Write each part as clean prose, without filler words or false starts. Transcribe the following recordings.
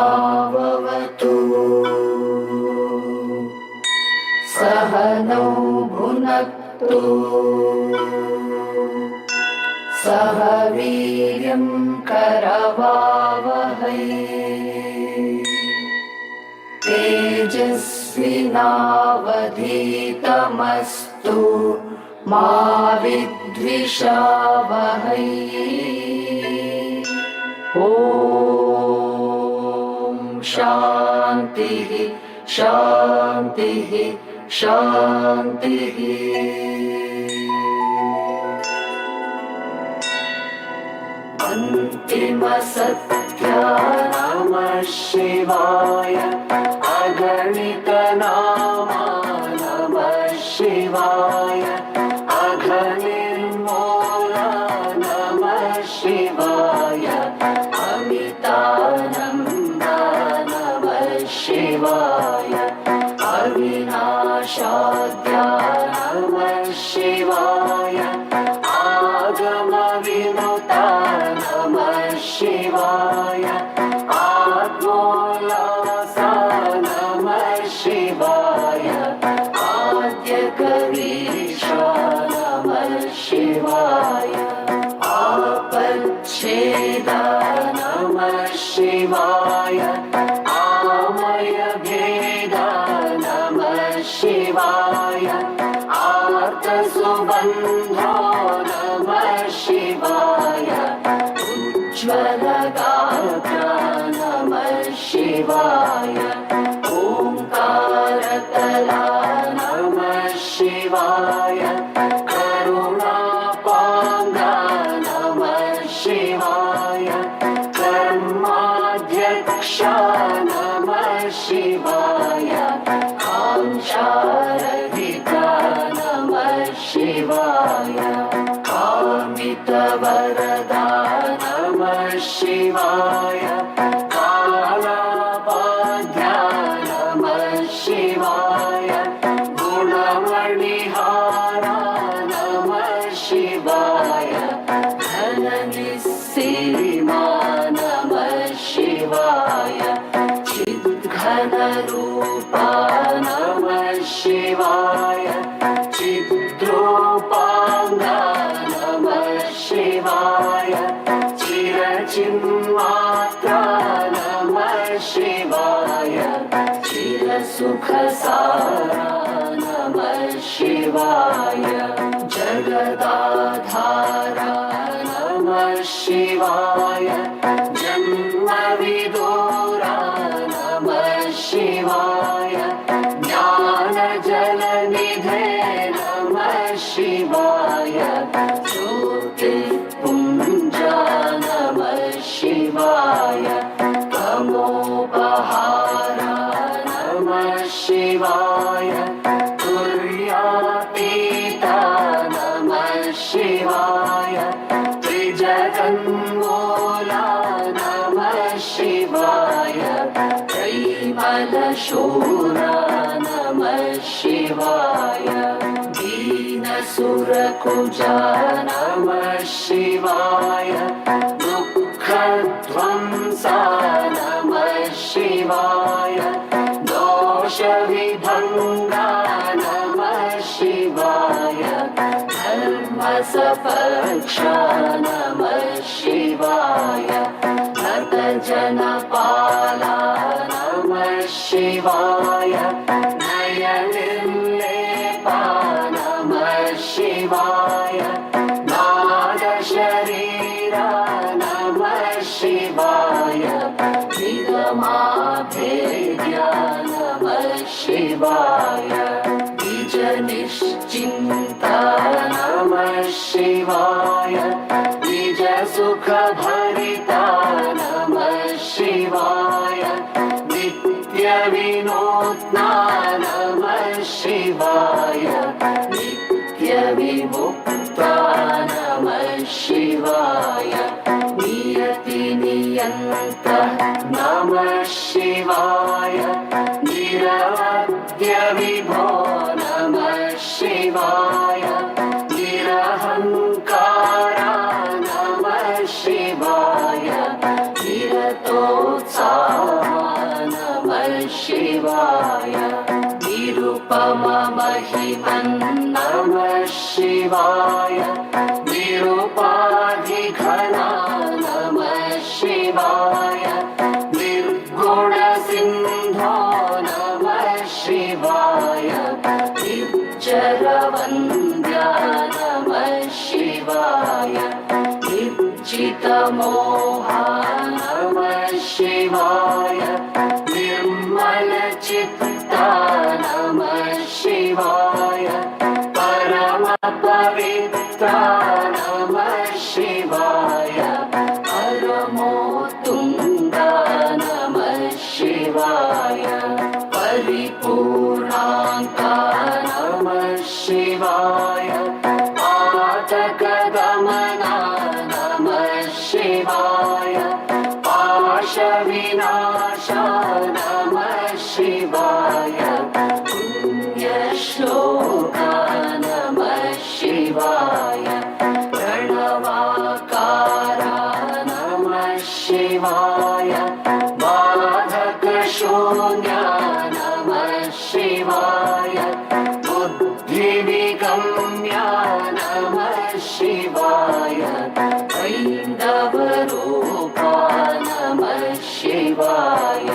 सहनाववतु सहनौ भुनक्तु सह वीर्यं करवावहै तेजस्विनावधीतमस्तु मा विद्विषावहै। ॐ शान्तिः शान्तिः शान्तिः। अन्तिमसत्या नमः शिवाय अगणितनामा नमः शिवाय अघनिर्मूला नमः शिवाय अमितानन्दा नमः शिवाय अविनाशाद्या नमः शिवाय आगमविनुता नमः शिवाय आत्मोल्लासा नमः शिवाय आद्यकवीशा नमः शिवाय आपच्छेदा नमः शिवाय आमयभेदा नमः शिवाय आर्तसुबन्धो नमः शिवाय उज्ज्वलगात्रा नमः शिवाय ओंकारतला नमः शिवाय करुणापाङ्गा नमः शिवाय कर्माध्यक्षा नमः शिवाय कांक्षारहिता नमः शिवाय कामितवरदा नमः शिवाय कालाबाध्या नमः शिवाय गुणमणिहारा नमः शिवाय धननिस्सीमा नमः शिवाय चिद्घनरूपा नमः शिवाय चिद्रूपाङ्गा नमः शिवाय चिरचिन्मात्रा नमः शिवाय चिरसुखसारा नमः शिवाय जगदाधारा नमः शिवाय जन्मविदूरा नमः शिवाय ज्ञानजलनिधे नमः शिवाय ज्योतिर्पुञ्जा नमः शिवाय तमोपहारा नमः शिवाय तुर्यातीता नमः शिवाय त्रिजगन्मूला नमः शिवाय त्रैमलशूरा नमः शिवाय दीनसुरकुजा नमः शिवाय दुःखध्वंसा नमः शिवाय दोषविभङ्गा नमः शिवाय धर्मसपक्षा नमः शिवाय भक्तजनपाला नमः शिवाय नयनिर्लेपा नमः शिवाय नादशरीरा नमः शिवाय निगमाभेद्या नमः शिवाय निजनिश्चिन्ता नमः शिवाय निजसुखभरिता नमः शिवाय नित्यविनूत्ना नमः शिवाय नित्यविमुक्ता नमः शिवाय नियतिनियन्तः नमः शिवाय निरवद्यविभो नमः शिवाय निरहङ्कार शिवाय निरुपाधिघना नमः शिवाय निर्गुणसिन्धो नमः शिवाय निर्जरवन्द्या नमः शिवाय निर्जितमोहा नमः शिवाय निर्मलचित्ता नमः शिवाय परमपवित्रा नमः शिवाय परमोत्तुङ्गा नमः शिवाय परिपूर्णाङ्का नमः शिवाय पातकदमना नमः शिवाय पाशविनाशा नमः शिवाय पुण्यश्लोका नमः शिवाय प्रणवाकारा नमः शिवाय बाधकशून्या नमः शिवाय बुद्धिविगम्या नमः शिवाय ऐन्दवरूपा नमः शिवाय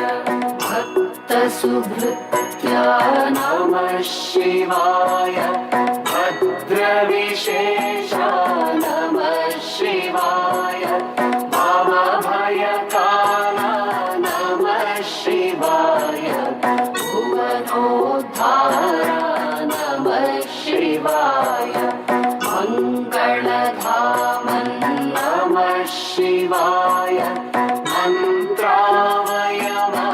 भक्तसुभृत्या नमः शिवाय भद्रविशेषा नमः शिवाय भवभयकाला नमः शिवाय भुवनोद्धारा नमः शिवाय मङ्गलधामन् नमः शिवाय मन्त्रावयवा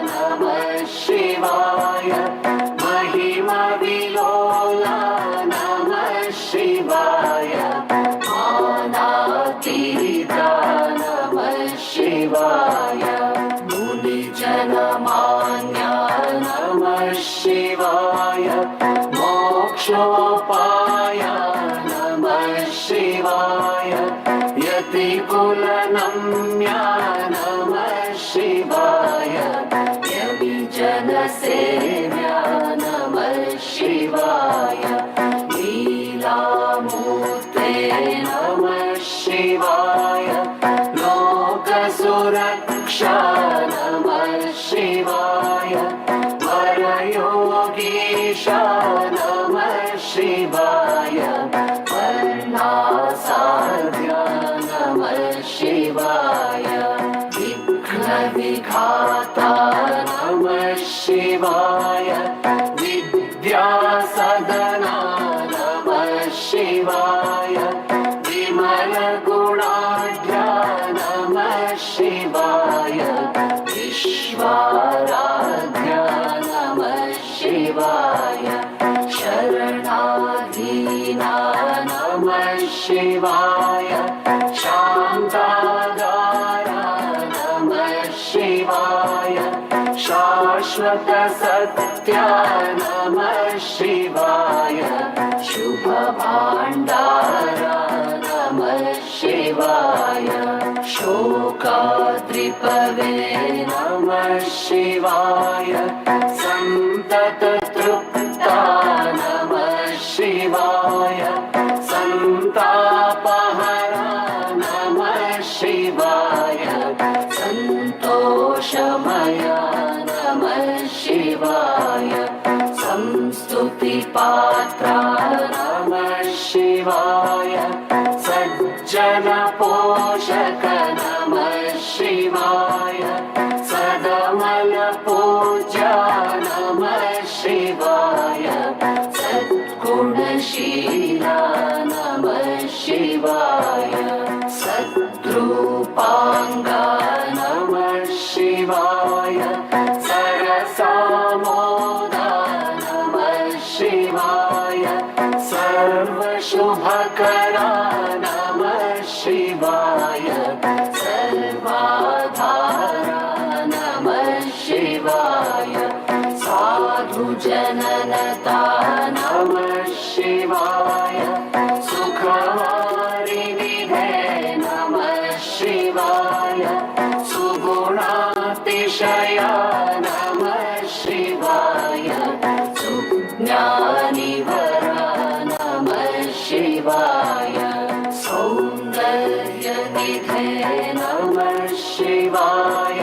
नमः शिवाय महिमविलोला नमः शिवाय मानातीता नमः शिवाय मुनिजनमान्या नमः शिवाय मोक्षोपाया नमः शिवाय यतिकुलनम्या नमः शिवाय यविजनसेव्या नमः शिवाय लीलामूर्ते नमः शिवाय लोकसुरक्षा नमः शिवाय वरयोगीशा नमः शिवाय वर्णासाध्या नमः शिवाय विघ्नविघाता नमः शिवाय विद्यासदना नमः शिवाय विमलगुणाढ्या नमः शिवाय विश्वाराध्या नमः शिवाय शरणाधीना नमः शिवाय शान्तागारा नमः शिवाय शाश्वतसत्या नमः शिवाय शुभभाण्डारा नमः शिवाय शोकाद्रिपवे नमः शिवाय सन्तततृप्ता नमः शिवाय सन्तापहरा नमः शिवाय सन्तोषमया नमः शिवाय संस्तुतिपात्रा नमः शिवाय सज्जनपोषक नमः शिवाय सदमलपूज्या नमः शिवाय सद्गुणशीला नमः शिवाय सद्रूपाङ्गा नमः शिवाय सरसामोदा नमः शिवाय सर्वशुभकरा नमः शिवाय सर्वाधारा नमः शिवाय साधुजननता नमः शिवाय सुखवारिनिधे नमः शिवाय सुगुणातिशया नमः शिवाय सुज्ञानिवरा नमः नमः शिवाय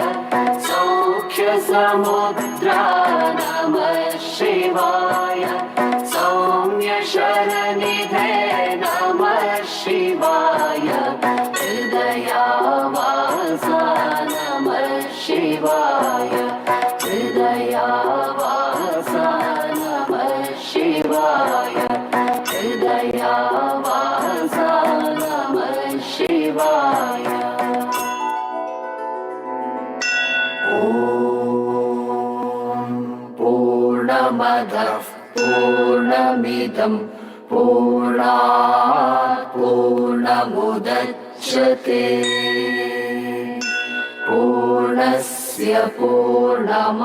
सौख्यसमुद्रा नमः शिवाय सौम्यशरनिधे नमः शिवाय हृदयावासा नमः शिवाय हृदयावासा नमः शिवाय हृदयावासा नमः शिवाय ॐ पूर्णमदः पूर्णमिदं पूर्णात् पूर्णमुदच्यते पूर्णस्य पूर्णमादाय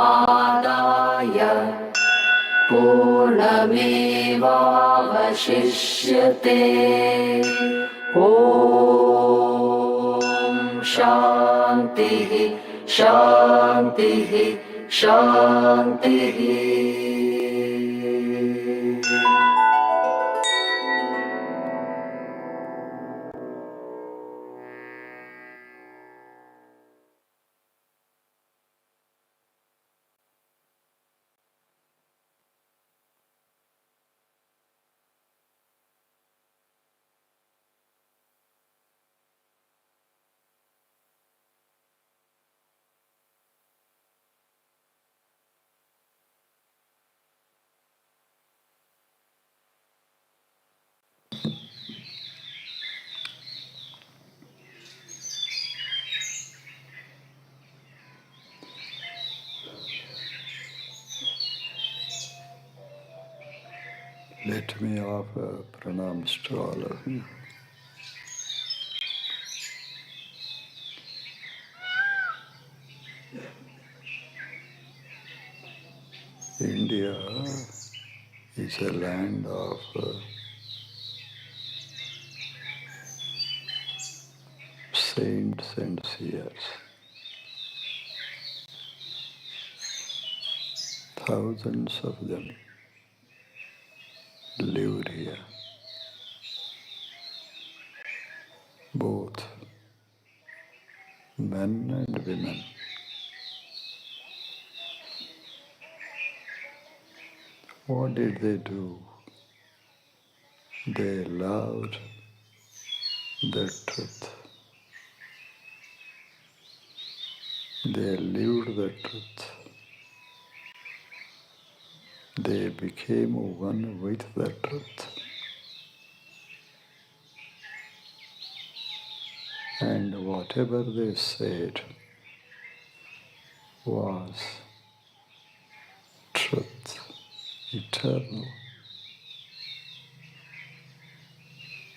पूर्णमेवावशिष्यते ॐ शान्तिः शान्तिः शान्तिः Let me offer pranams to all of you. India is a land of saints and seers. Thousands of them lived here, both men and women. What did they do? They loved the truth. They lived the truth. They became one with the truth. And whatever they said was truth, eternal.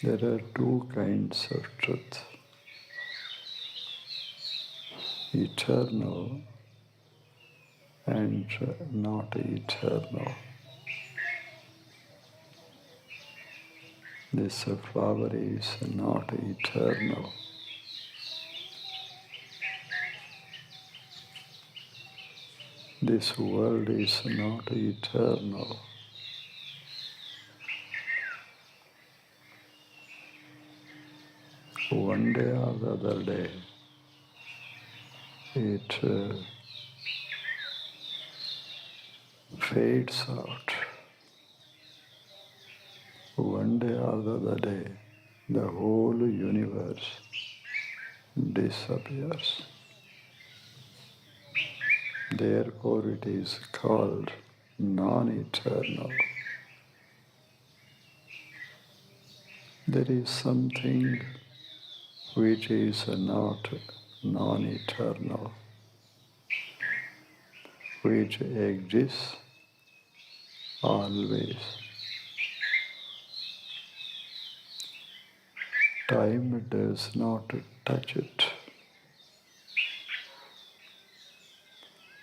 There are two kinds of truth: eternal and not eternal. This flower is not eternal. This world is not eternal. One day or the other day, it fades out. One day or the other day, the whole universe disappears. Therefore, it is called non-eternal. There is something which is not non-eternal, which exists always. Time does not touch it.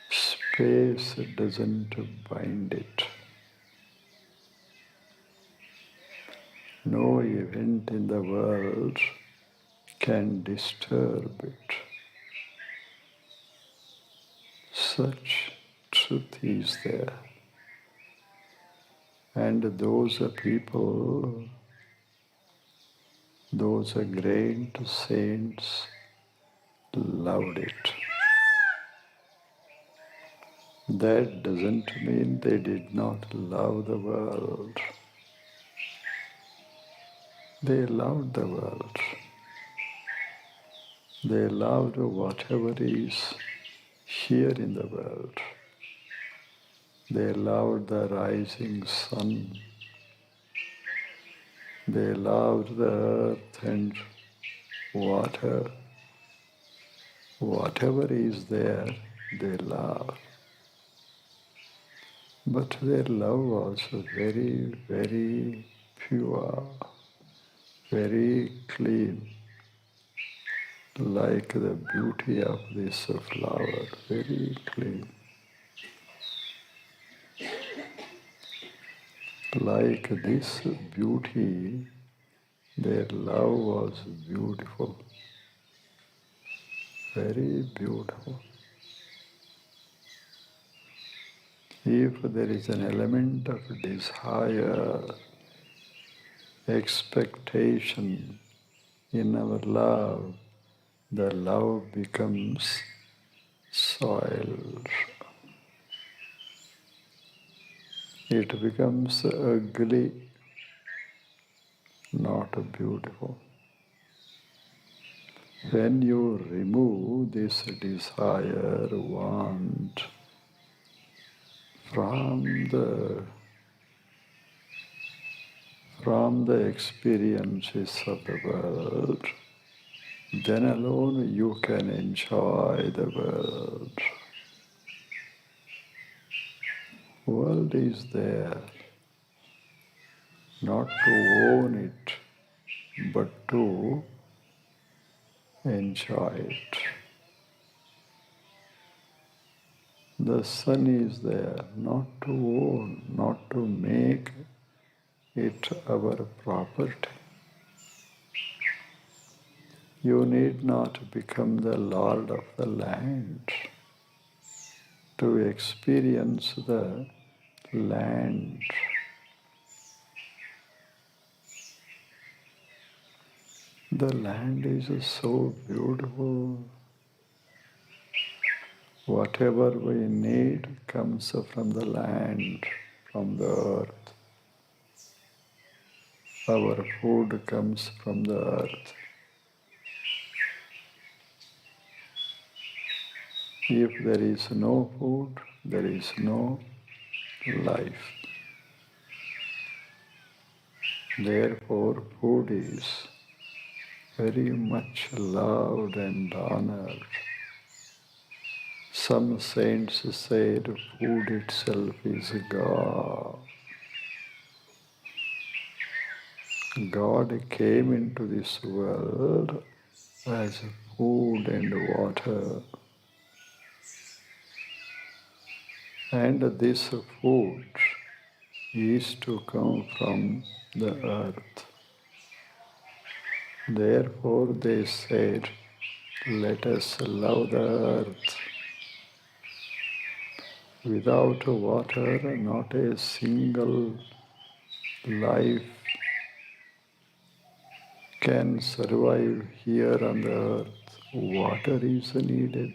Space doesn't bind it. No event in the world can disturb it. Such truth is there. And those people, those great saints loved it. That doesn't mean they did not love the world. They loved the world. They loved whatever is here in the world. They loved the rising sun. They loved the earth and water. Whatever is there, they love. But their love was very, very pure, very clean, like the beauty of this flower, very clean. Like this beauty, their love was beautiful, very beautiful. If there is an element of desire, expectation in our love, the love becomes soiled. It becomes ugly, not beautiful. When you remove this desire, want from the experiences of the world, then alone you can enjoy the world. World is there, not to own it, but to enjoy it. The sun is there, not to own, not to make it our property. You need not become the lord of the land to experience the land. The land is so beautiful. Whatever we need comes from the land, from the earth. Our food comes from the earth. If there is no food, there is no life. Therefore, food is very much loved and honored. Some saints said food itself is God. God came into this world as food and water. And this food is to come from the earth. Therefore they said, let us love the earth. Without water, not a single life can survive here on the earth. Water is needed,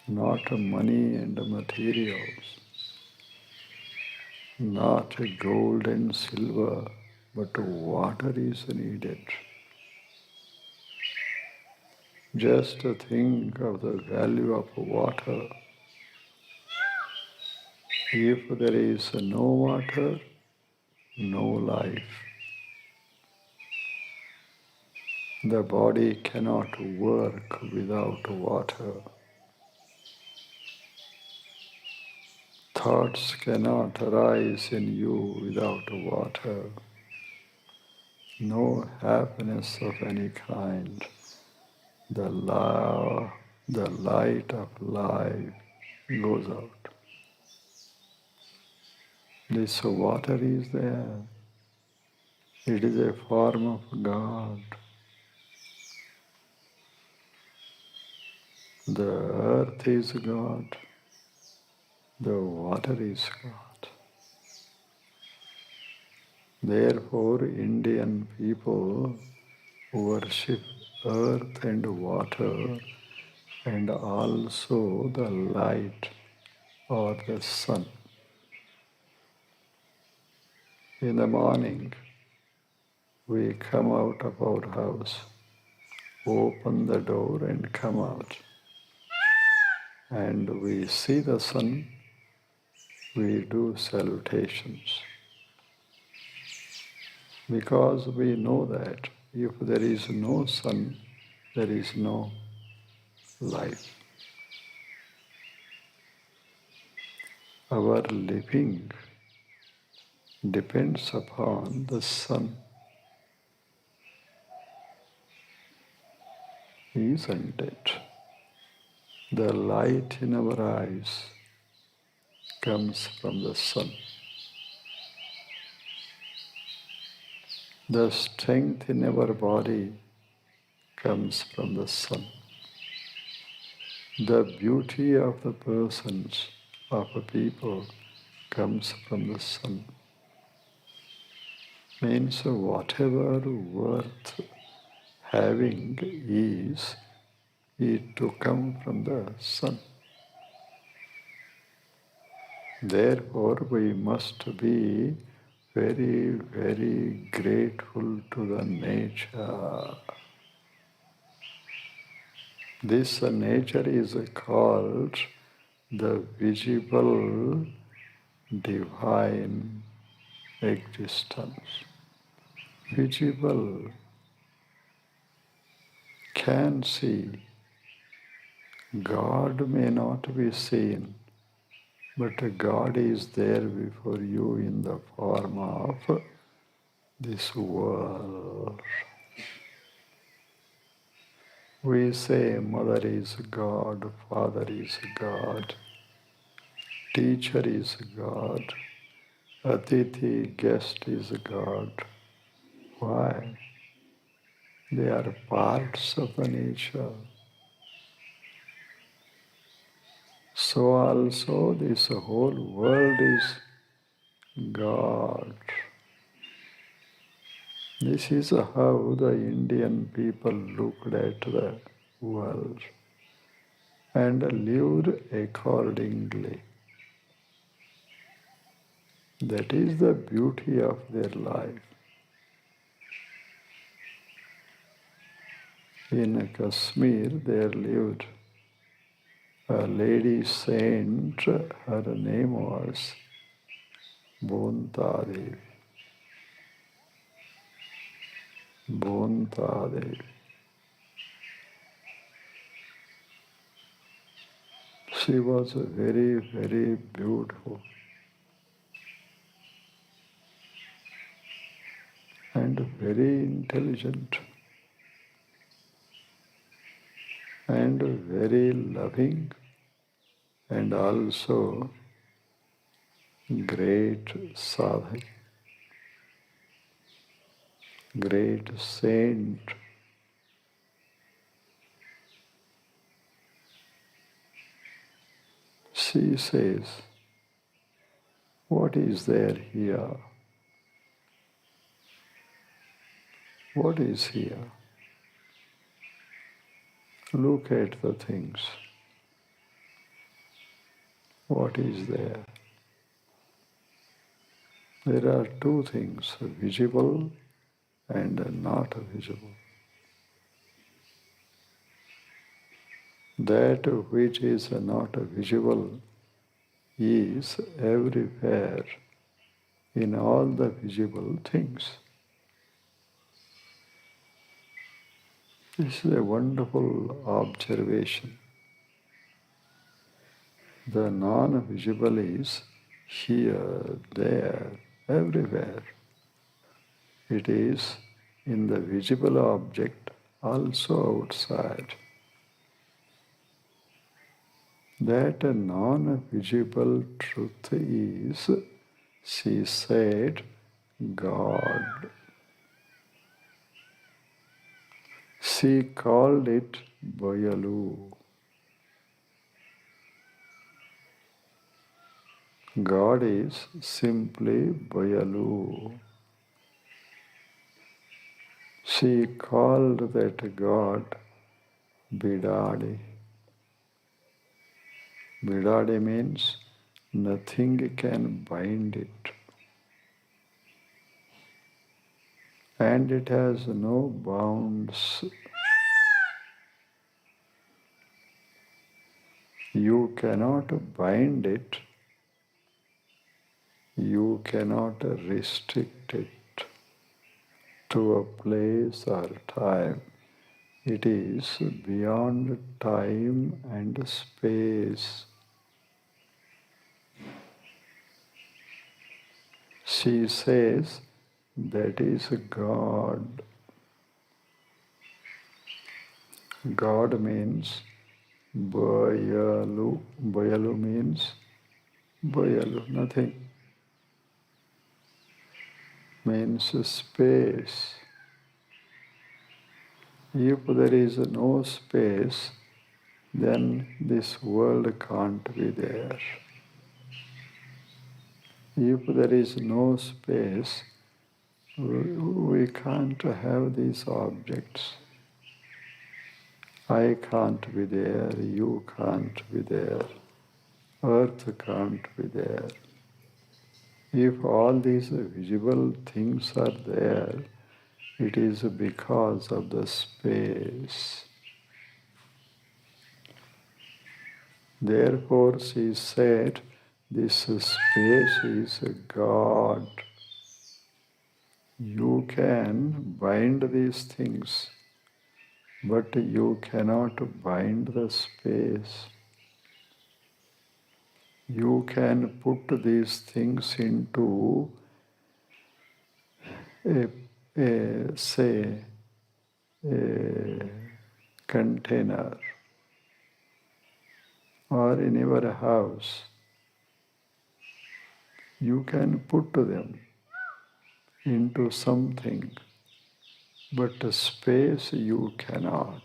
not money and materials, not gold and silver, but water is needed. Just think of the value of water. If there is no water, no life. The body cannot work without water. Thoughts cannot arise in you without water. No happiness of any kind. The light of life goes out. This water is there. It is a form of God. The earth is God. The water is God. Therefore, Indian people worship earth and water and also the light or the sun. In the morning, we come out of our house, open the door and come out. And we see the sun, we do salutations. Because we know that if there is no sun, there is no life. Our living depends upon the sun, isn't it? The light in our eyes comes from the sun. The strength in our body comes from the sun. The beauty of the persons, of a people, comes from the sun. Means whatever worth having is it to come from the sun. Therefore, we must be very, very grateful to the nature. This nature is called the visible divine existence. Visible, can see. God may not be seen, but God is there before you in the form of this world. We say mother is God, father is God, teacher is God, Atiti, guest is God. Why? They are parts of the nature. So also this whole world is God. This is how the Indian people looked at the world and lived accordingly. That is the beauty of their life. In Kashmir, there lived a lady saint. Her name was Bonta Devi. Bonta Devi. She was very, very beautiful and very intelligent and very loving and also great sadhak, great saint. She says, what is there here? What is here? Look at the things. What is there? There are two things, visible and not visible. That which is not visible is everywhere in all the visible things. This is a wonderful observation. The non-visible is here, there, everywhere. It is in the visible object, also outside. That non-visible truth is, she said, God. She called it Bayalu. God is simply Bayalu. She called that God Bidadi. Bidadi means nothing can bind it. And it has no bounds. You cannot bind it. You cannot restrict it to a place or time. It is beyond time and space. She says that is God. God means Bayalu. Bayalu means Bayalu, nothing. Means space. If there is no space, then this world can't be there. If there is no space, we can't have these objects. I can't be there, you can't be there, earth can't be there. If all these visible things are there, it is because of the space. Therefore, she said, this space is God. You can bind these things, but you cannot bind the space. You can put these things into say, a container or in your house. You can put them into something, but the space you cannot.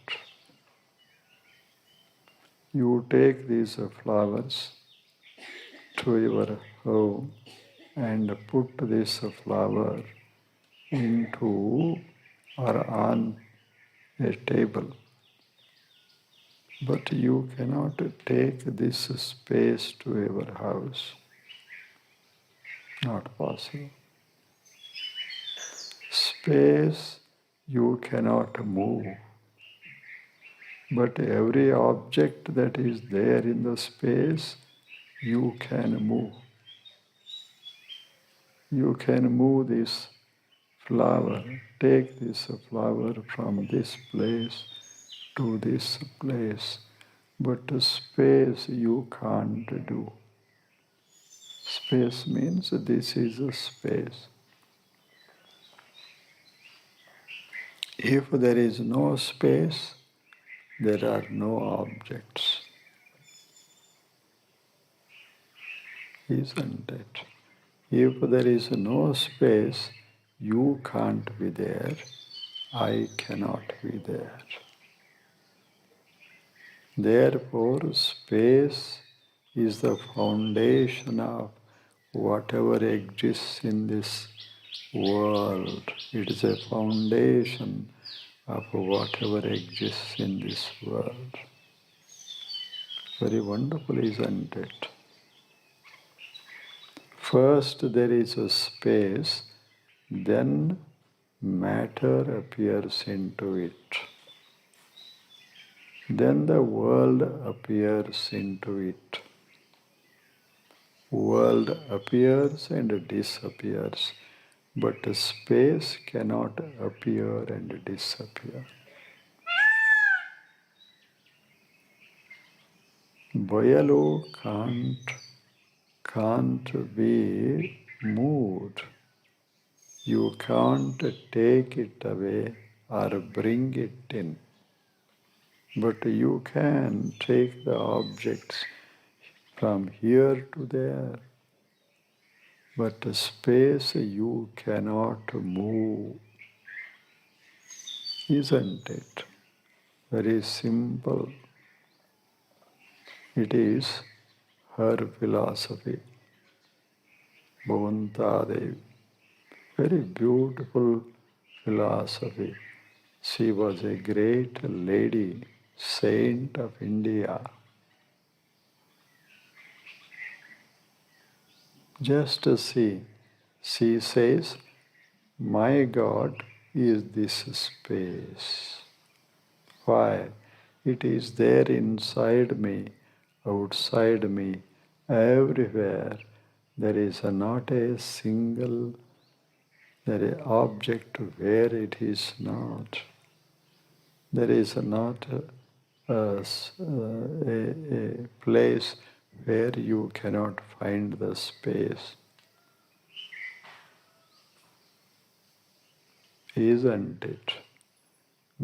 You take these flowers to your home and put this flower into or on a table. But you cannot take this space to your house. Not possible. Space you cannot move. But every object that is there in the space, you can move. You can move this flower, take this flower from this place to this place. But the space you can't do. Space means this is a space. If there is no space, there are no objects. Isn't it? If there is no space, you can't be there, I cannot be there. Therefore, space is the foundation of whatever exists in this world. It is a foundation of whatever exists in this world. Very wonderful, isn't it? First there is a space, then matter appears into it. Then the world appears into it. World appears and disappears, but space cannot appear and disappear. Bayalu can't be moved. You can't take it away or bring it in. But you can take the objects from here to there. But the space you cannot move. Isn't it? Very simple. It is her philosophy. Bhavantadevi. Very beautiful philosophy. She was a great lady, saint of India. Just see, she says, my God is this space. Why? It is there inside me, outside me, everywhere. There is not a single there is object where it is not. There is not a place where you cannot find the space. Isn't it?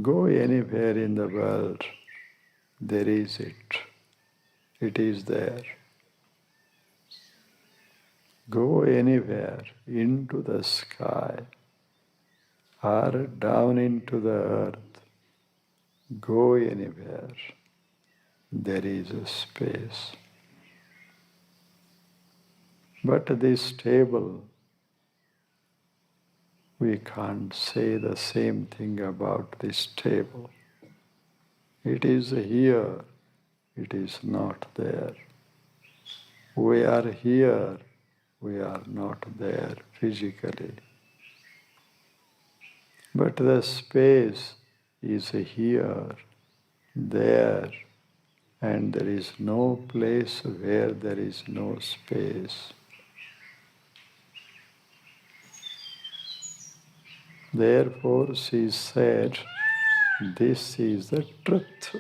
Go anywhere in the world, there is it. It is there. Go anywhere into the sky or down into the earth. Go anywhere. There is a space. But this table, we can't say the same thing about this table. It is here, it is not there. We are here, we are not there physically. But the space is here, there, and there is no place where there is no space. Therefore, she said, this is the truth.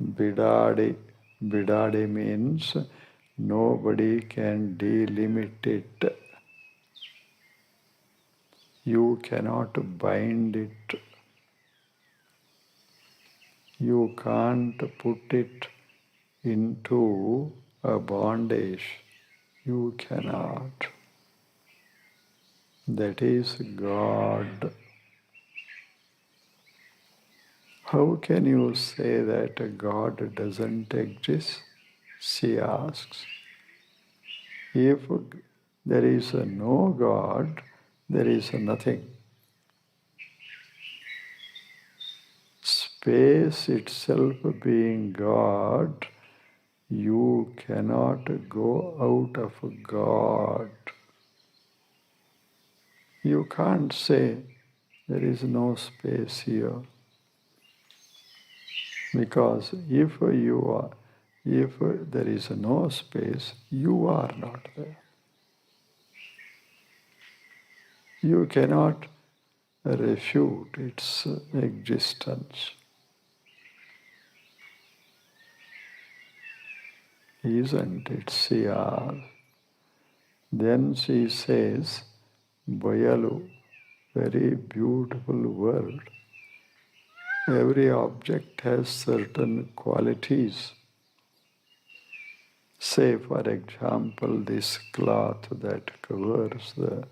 Bidadi. Bidadi means nobody can delimit it. You cannot bind it. You can't put it into a bondage. You cannot. That is God. How can you say that God doesn't exist? She asks. If there is no God, there is nothing. Space itself being God, you cannot go out of God. You can't say there is no space here. Because if there is no space, you are not there. You cannot refute its existence. Isn't it? She asks. Then she says, Bayalu, very beautiful word. Every object has certain qualities. Say, for example, this cloth that covers the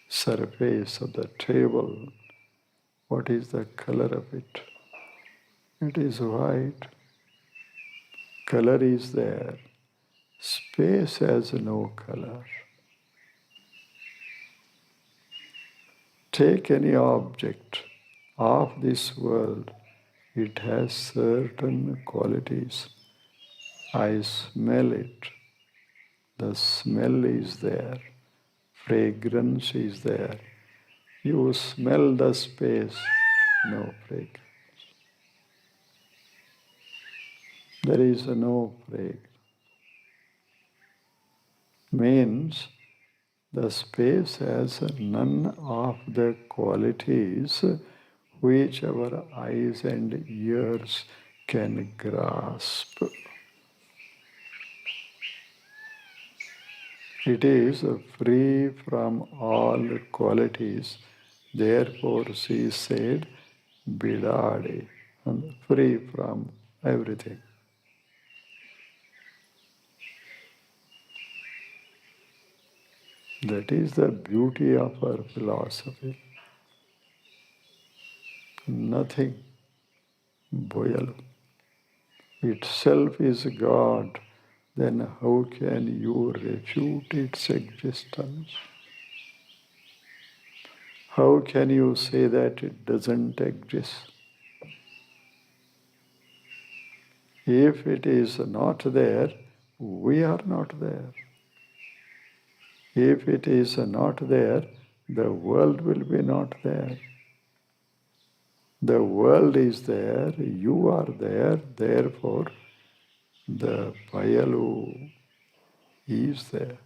surface of the table. What is the color of it? It is white. Color is there. Space has no color. Take any object of this world, it has certain qualities. I smell it. The smell is there. Fragrance is there. You smell the space, no fragrance. There is no fragrance. Means the space has none of the qualities which our eyes and ears can grasp. It is free from all qualities. Therefore, she said, Bidadi, and free from everything. That is the beauty of her philosophy. Nothing, Boyal, itself is God. Then how can you refute its existence? How can you say that it doesn't exist? If it is not there, we are not there. If it is not there, the world will be not there. The world is there, you are there, therefore the Bayalu is there.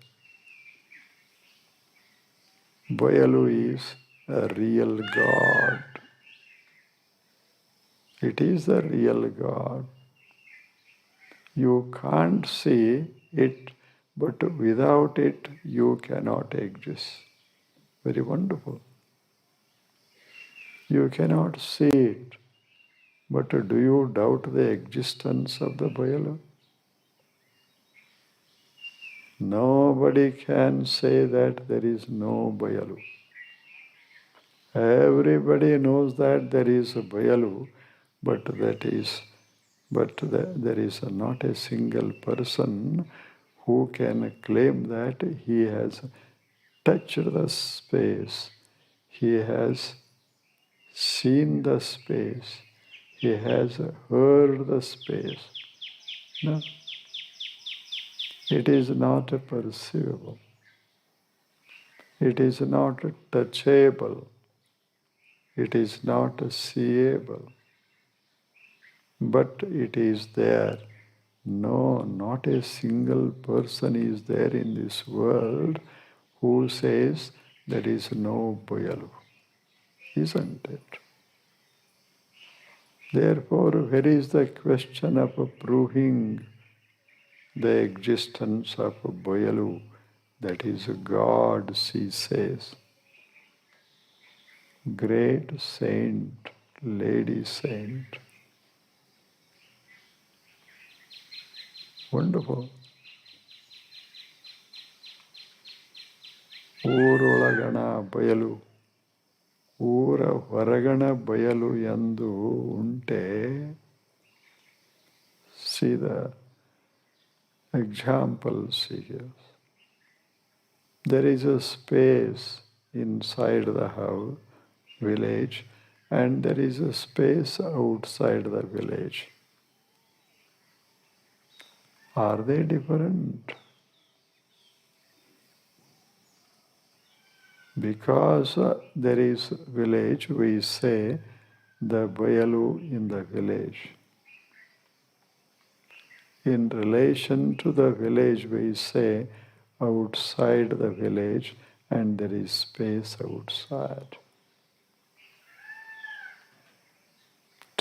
Bayalu is a real God. It is the real God. You can't see it, but without it you cannot exist. Very wonderful. You cannot see it, but do you doubt the existence of the Bayalu? Nobody can say that there is no Bayalu. Everybody knows that there is a Bayalu, but there is not a single person who can claim that he has touched the space, he has seen the space, he has heard the space. No, it is not perceivable. It is not touchable. It is not seeable. But it is there. No, not a single person is there in this world who says there is no Bayalu. Isn't it? Therefore, where is the question of proving the existence of Bayalu? That is God, she says. Great saint, lady saint. Wonderful. ಊರೊಳಗಣ ಬಯಲು ಊರ ಹೊರಗಣ ಬಯಲು ಎಂದು ಉಂಟೆ. See the examples here. There is a space inside the house, village, and there is a space outside the village. Are they different? Because there is village, we say the Bayalu in the village. In relation to the village, we say outside the village, and there is space outside.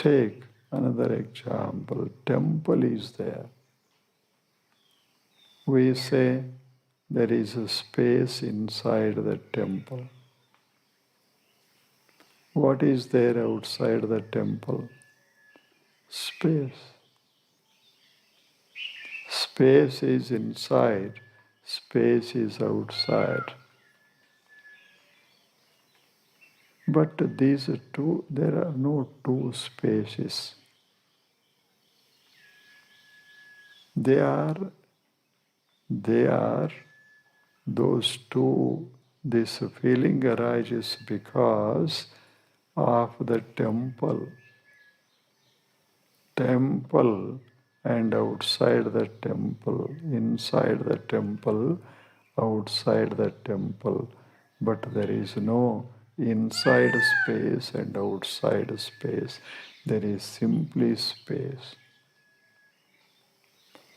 Take another example. Temple is there. We say there is a space inside the temple. What is there outside the temple? Space. Space is inside, space is outside. But these two, there are no two spaces. They are those two. This feeling arises because of the temple. Temple and outside the temple, inside the temple, outside the temple. But there is no inside space and outside space. There is simply space.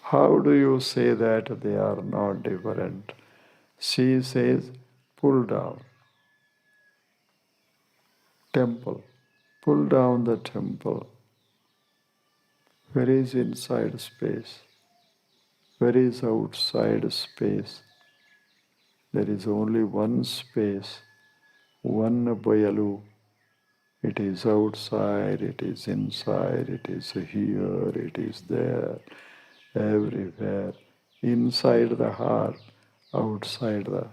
How do you say that they are not different? She says, pull down. Temple. Pull down the temple. Where is inside space? Where is outside space? There is only one space, one Bayalu. It is outside, it is inside, it is here, it is there, everywhere. Inside the heart, outside the.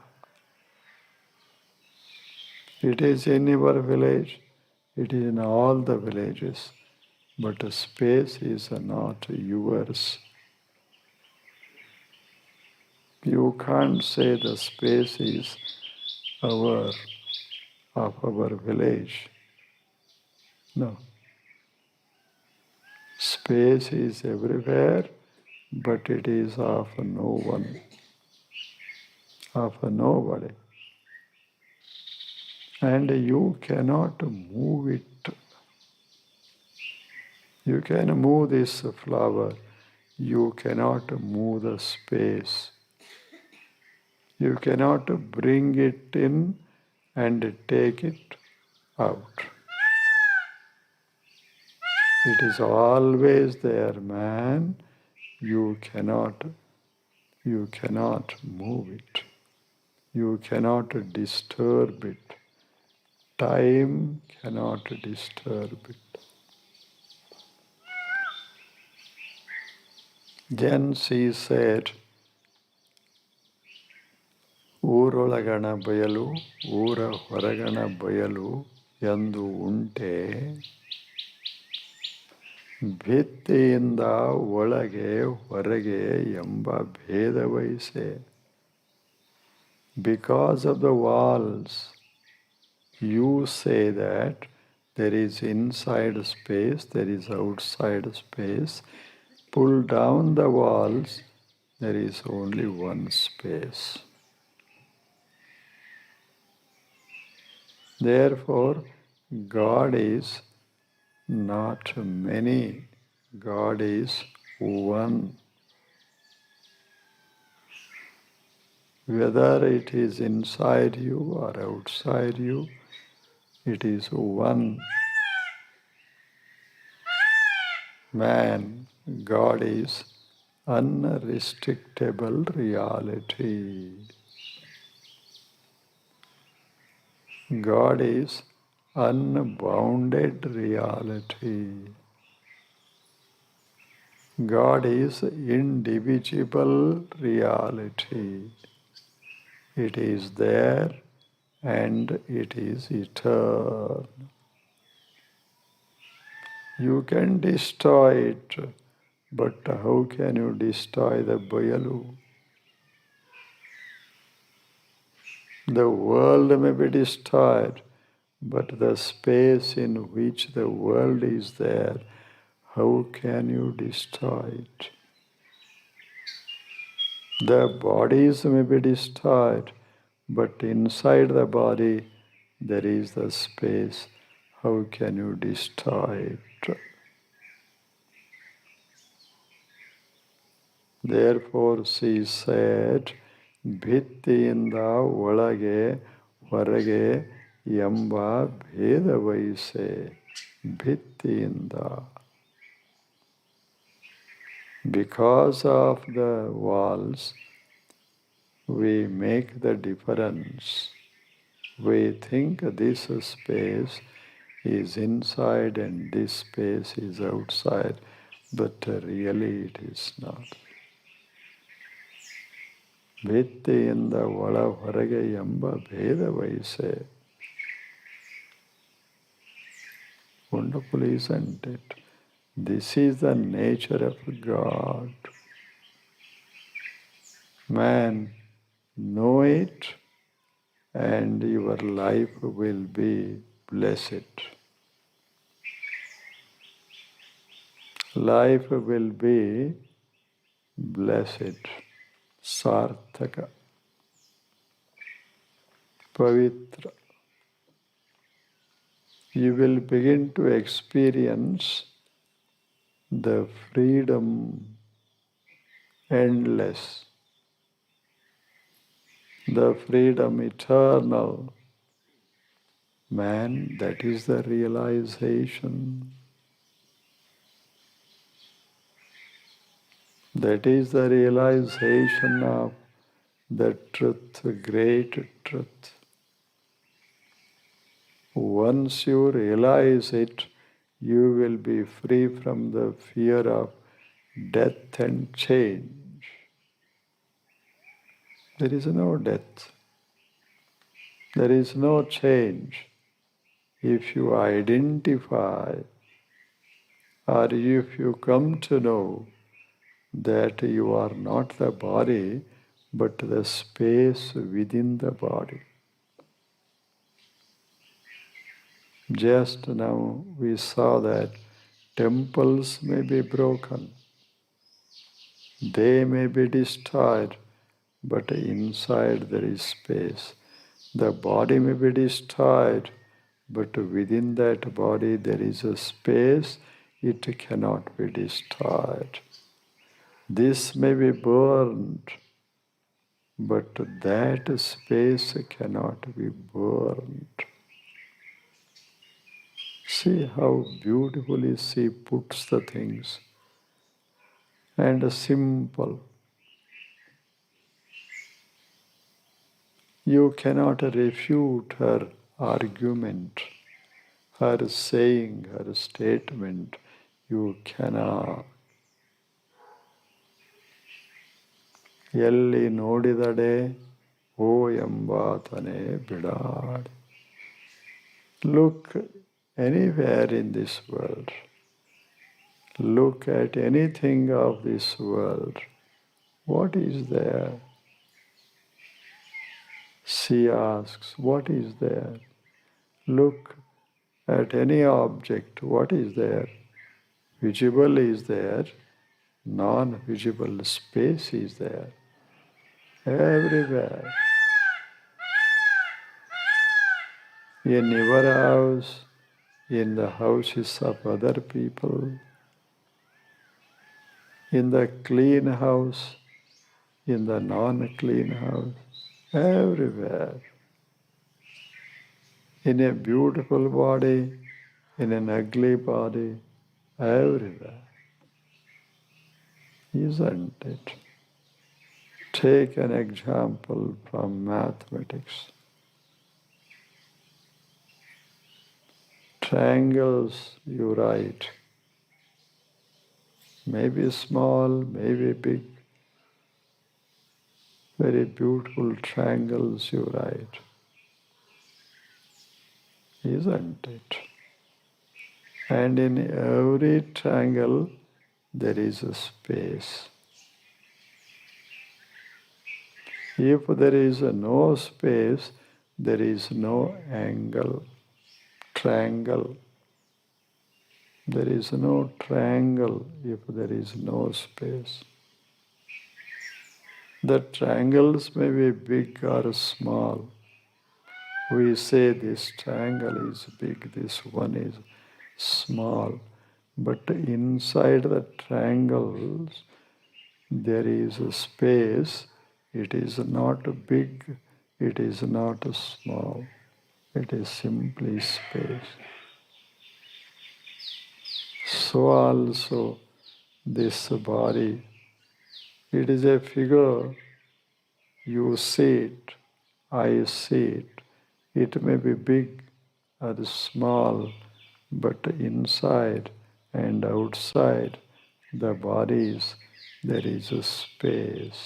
It is in your village, it is in all the villages, but the space is not yours. You can't say the space is our. of our village. No. Space is everywhere, but it is of no one, of nobody. And you cannot move it. You can move this flower. You cannot move the space. You cannot bring it in and take it out. It is always there, man. You cannot move it. You cannot disturb it. Time cannot disturb it. Then she said, ಊರೊಳಗಣ ಬಯಲು ಊರ ಹೊರಗಣ ಬಯಲು ಎಂದು ಉಂಟೆ ಭಿತ್ತಿಯಿಂದ ಒಳಗೆ ಹೊರಗೆ ಎಂಬ ಭೇದವಹಿಸೆ. Because of the walls, you say that there is inside space, there is outside space. Pull down the walls, there is only one space. Therefore, God is not many. God is one. Whether it is inside you or outside you, it is one. Man, God is unrestrictable reality. God is unbounded reality. God is indivisible reality. It is there and it is eternal. You can destroy it, but how can you destroy the Bayalu? The world may be destroyed, but the space in which the world is there, how can you destroy it? The bodies may be destroyed, but inside the body there is the space. How can you destroy it? Therefore she said, ಭಿತ್ತಿಯಿಂದ ಒಳಗೆ ಹೊರಗೆ ಎಂಬ ಭೇದವಹಿಸೆ. ಭಿತ್ತಿಯಿಂದ. Because of the walls, we make the difference. We think this space is inside and this space is outside, but really it is not. ಭಿತ್ತಿಯಿಂದ ಒಳ ಹೊರಗೆ ಎಂಬ ಭೇದವಹಿಸೆ. Wonderful, isn't it? This is the nature of God. Man, know it and your life will be blessed. Life will be blessed. Sarthaka. Pavitra. You will begin to experience the freedom endless, the freedom eternal. Man, that is the realization. That is the realization of the truth, great truth. Once you realize it, you will be free from the fear of death and change. There is no death. There is no change. If you identify or if you come to know that you are not the body, but the space within the body. Just now we saw that temples may be broken, they may be destroyed, but inside there is space. The body may be destroyed, but within that body there is a space, it cannot be destroyed. This may be burned, but that space cannot be burned. See how beautifully she puts the things. And simple. You cannot refute her argument, her saying, her statement. You cannot. ಎಲ್ಲಿ ನೋಡಿದಡೆ ಓ ಎಂಬಾತನೇ ಬಿಡಾಡಿ. Look anywhere in this world. Look at anything of this world. What is there? She asks, what is there? Look at any object. What is there? Visible is there. Non-visible space is there. Everywhere. In your house, in the houses of other people, in the clean house, in the non-clean house, everywhere. In a beautiful body, in an ugly body, everywhere. Isn't it? Take an example from mathematics. Triangles you write, maybe small, maybe big, very beautiful triangles you write. Isn't it? And in every triangle there is a space. If there is no space, there is no angle, triangle. There is no triangle if there is no space. The triangles may be big or small. We say this triangle is big, this one is small. But inside the triangles, there is a space. It is not big, it is not small. It is simply space. So also this body, it is a figure. You see it, I see it. It may be big or small, but inside and outside the bodies there is a space.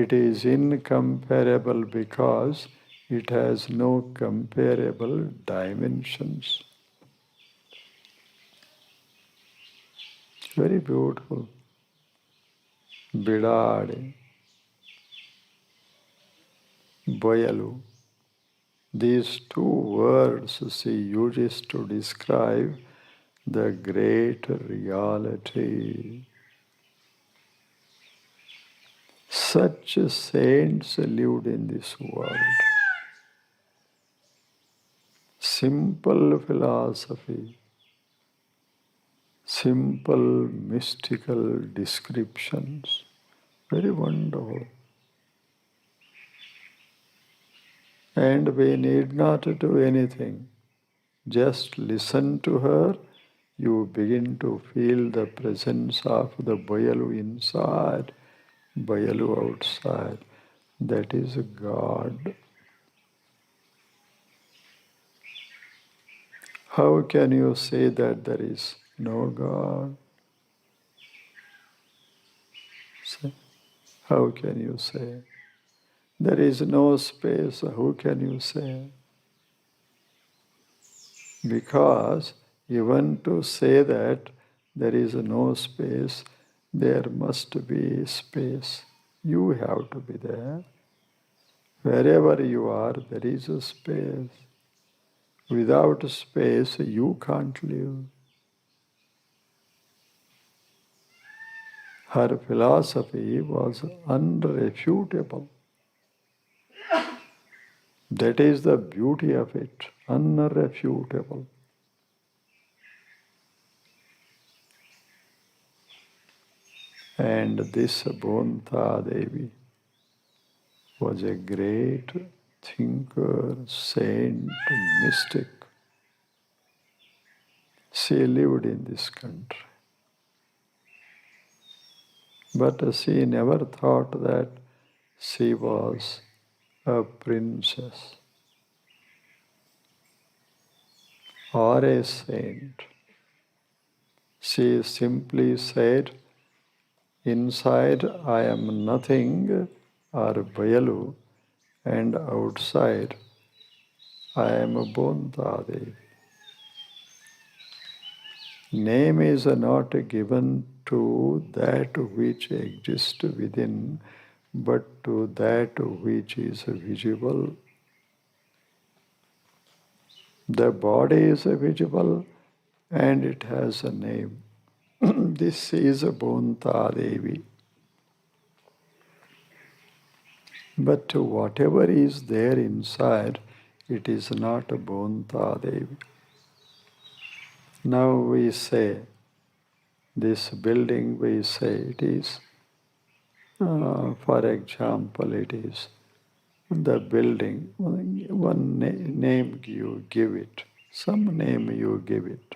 It is incomparable because it has no comparable dimensions. Very beautiful. Bidade, Boyalu. These two words she uses to describe the great reality. Such saints lived in this world. Simple philosophy, simple mystical descriptions. Very wonderful. And we need not do anything. Just listen to her. You begin to feel the presence of the Bayalu inside, Bayalu outside. That is God. How can you say that there is no God? How can you say? There is no space. How can you say? Because even to say that there is no space, there must be space. You have to be there. Wherever you are, there is a space. Without space, you can't live. Her philosophy was unrefutable. That is the beauty of it, unrefutable. And this Bonta Devi was a great thinker, saint, mystic. She lived in this country. But she never thought that she was a princess or a saint. She simply said, inside I am nothing or Bayalu, and outside I am a Bontadevi. Name is not given to that which exists within, but to that which is visible. The body is visible and it has a name. This is a Bontadevi. But whatever is there inside, it is not a Bontadevi. Now we say, this building, we say it is, for example, it is the building, one name you give it, some name you give it.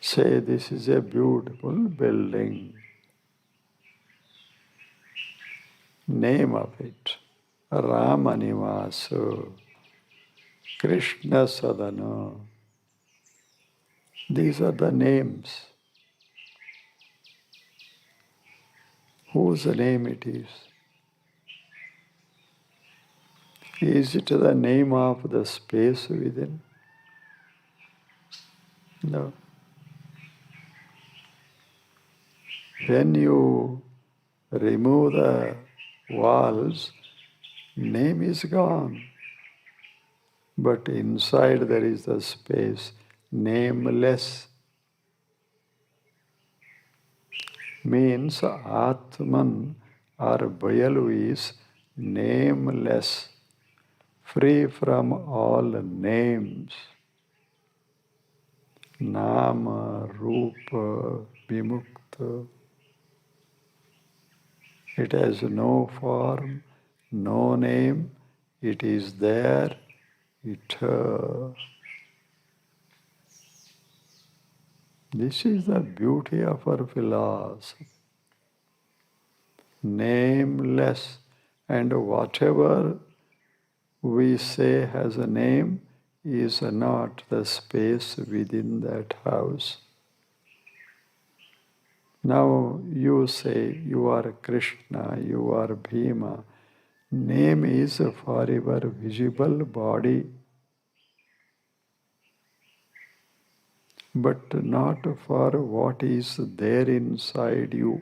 Say this is a beautiful building. Name of it, Ramanivasa, Krishna Sadhana. These are the names. Whose name it is? Is it the name of the space within? No. When you remove the walls, name is gone. But inside there is the space, nameless. Means Atman or Bayalu is nameless, free from all names. Nama, Rupa, Vimukta. It has no form, no name. It is there, eternal. This is the beauty of our philosophy. Nameless, and whatever we say has a name is not the space within that house. Now you say you are Krishna, you are Bhima. Name is for your visible body, but not for what is there inside you.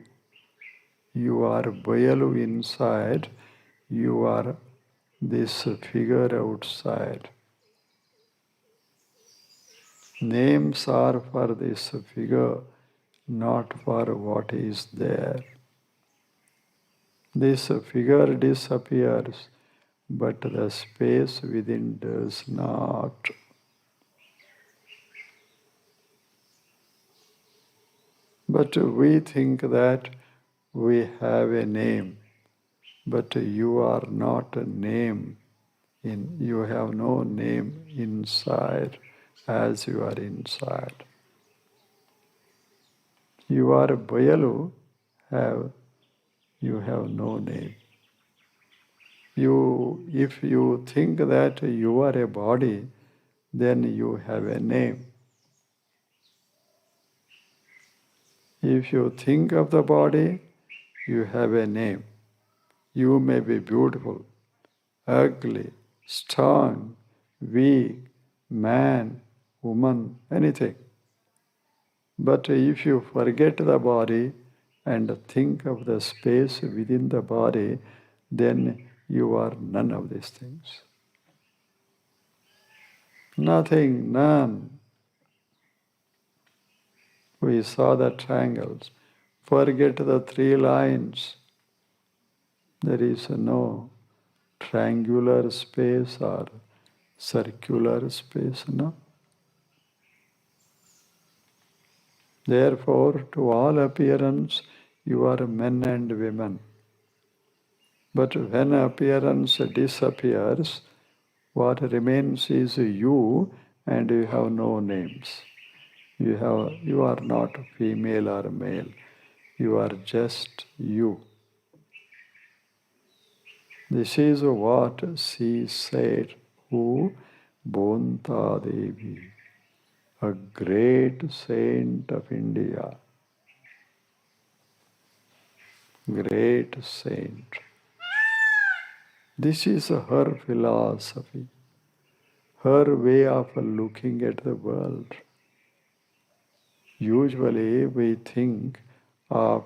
You are Bayalu inside, you are this figure outside. Names are for this figure, not for what is there. This figure disappears, but the space within does not. But we think that we have a name, but you are not a name. You have no name inside as you are inside. You are a Bayalu, you have no name. If you think that you are a body, then you have a name. If you think of the body, you have a name. You may be beautiful, ugly, strong, weak, man, woman, anything. But if you forget the body, and think of the space within the body, then you are none of these things. Nothing, none. We saw the triangles. Forget the three lines. There is no triangular space or circular space, no. Therefore, to all appearance, you are men and women. But when appearance disappears, what remains is you, and you have no names. You are not female or male. You are just you. This is what she said, who Bonta Devi, a great saint of India. Great saint. This is her philosophy, her way of looking at the world. Usually we think of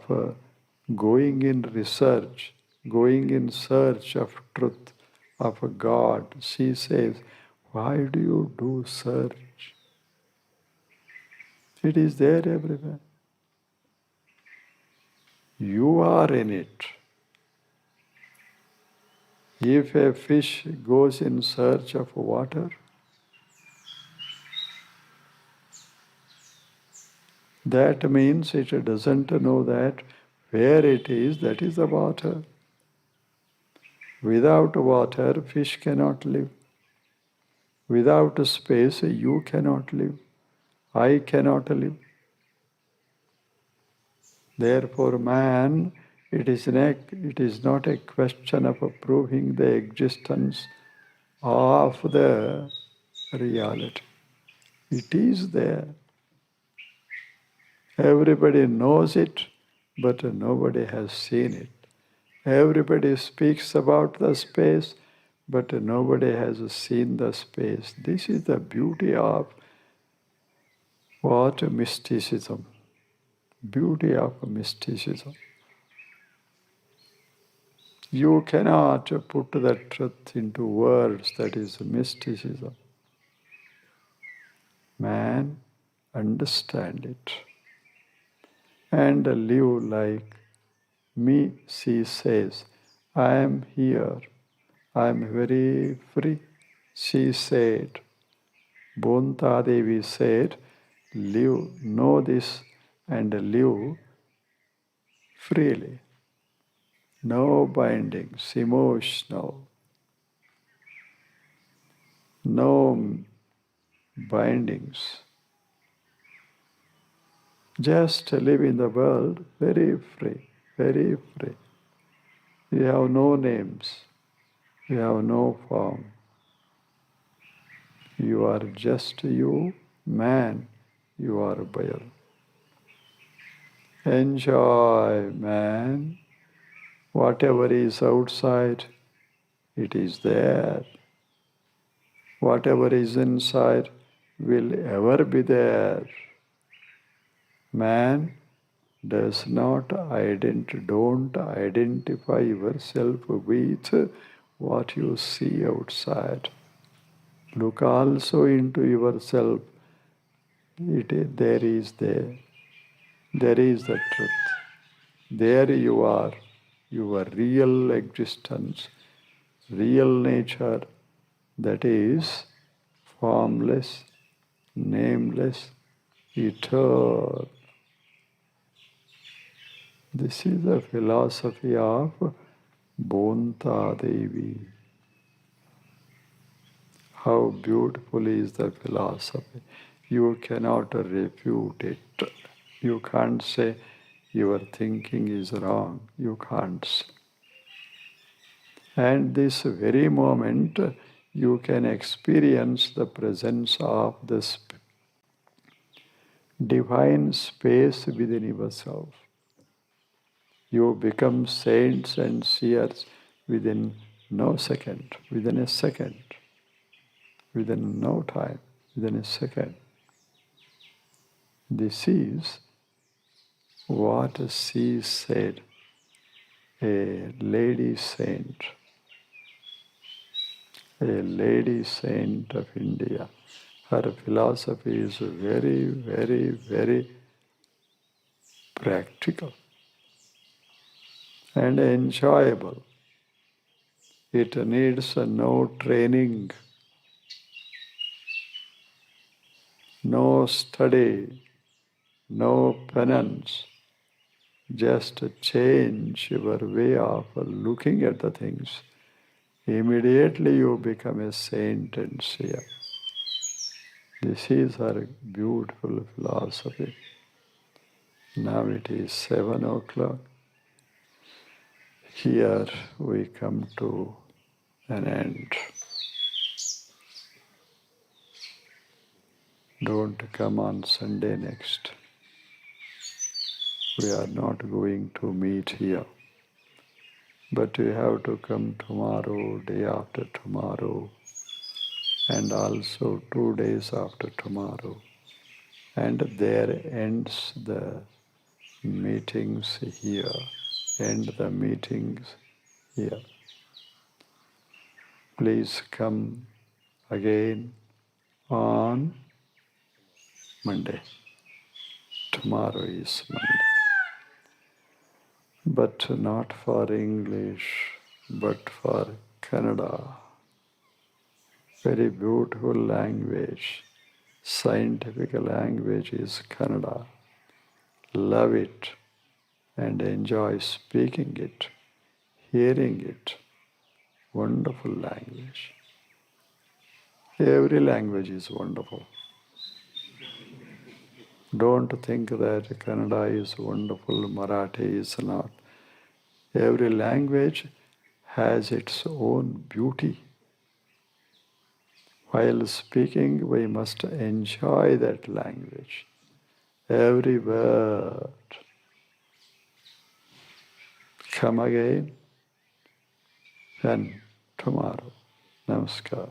going in research, going in search of truth, of a God. She says, why do you do search? It is there everywhere. You are in it. If a fish goes in search of water, that means it doesn't know that where it is, that is the water. Without water, fish cannot live. Without space, you cannot live. I cannot live. Therefore, man, it is not a question of proving the existence of the reality. It is there. Everybody knows it, but nobody has seen it. Everybody speaks about the space, but nobody has seen the space. This is the beauty of what mysticism. Beauty of mysticism. You cannot put the truth into words, that is mysticism. Man, understand it and live like me, she says. I am here. I am very free. She said, Bonta Devi said, live, know this and live freely. No bindings, emotional. No bindings. Just live in the world very free, very free. You have no names. You have no form. You are just you, man. You are Bayal. Enjoy, man. Whatever is outside, it is there. Whatever is inside will ever be there. Man don't identify yourself with what you see outside. Look also into yourself. There is the truth. There you are, your real existence, real nature, that is formless, nameless, eternal. This is the philosophy of Bonta Devi. How beautiful is the philosophy. You cannot refute it. You can't say your thinking is wrong. You can't say. And this very moment, you can experience the presence of this divine space within yourself. You become saints and seers within no second, within a second, within no time, within a second. This is what she said, a lady saint of India. Her philosophy is very, very, very practical and enjoyable. It needs no training, no study, no penance. Just change your way of looking at the things. Immediately you become a saint and seer. This is her beautiful philosophy. Now it is 7 o'clock. Here we come to an end. Don't come on Sunday next. We are not going to meet here. But you have to come tomorrow, day after tomorrow, and also 2 days after tomorrow. And there ends the meetings here. End the meetings here. Please come again on Monday. Tomorrow is Monday. But not for English, but for Kannada. Very beautiful language. Scientific language is Kannada. Love it and enjoy speaking it, hearing it. Wonderful language. Every language is wonderful. Don't think that Kannada is wonderful, Marathi is not. Every language has its own beauty. While speaking, we must enjoy that language. Every word. Come again and tomorrow. Namaskar.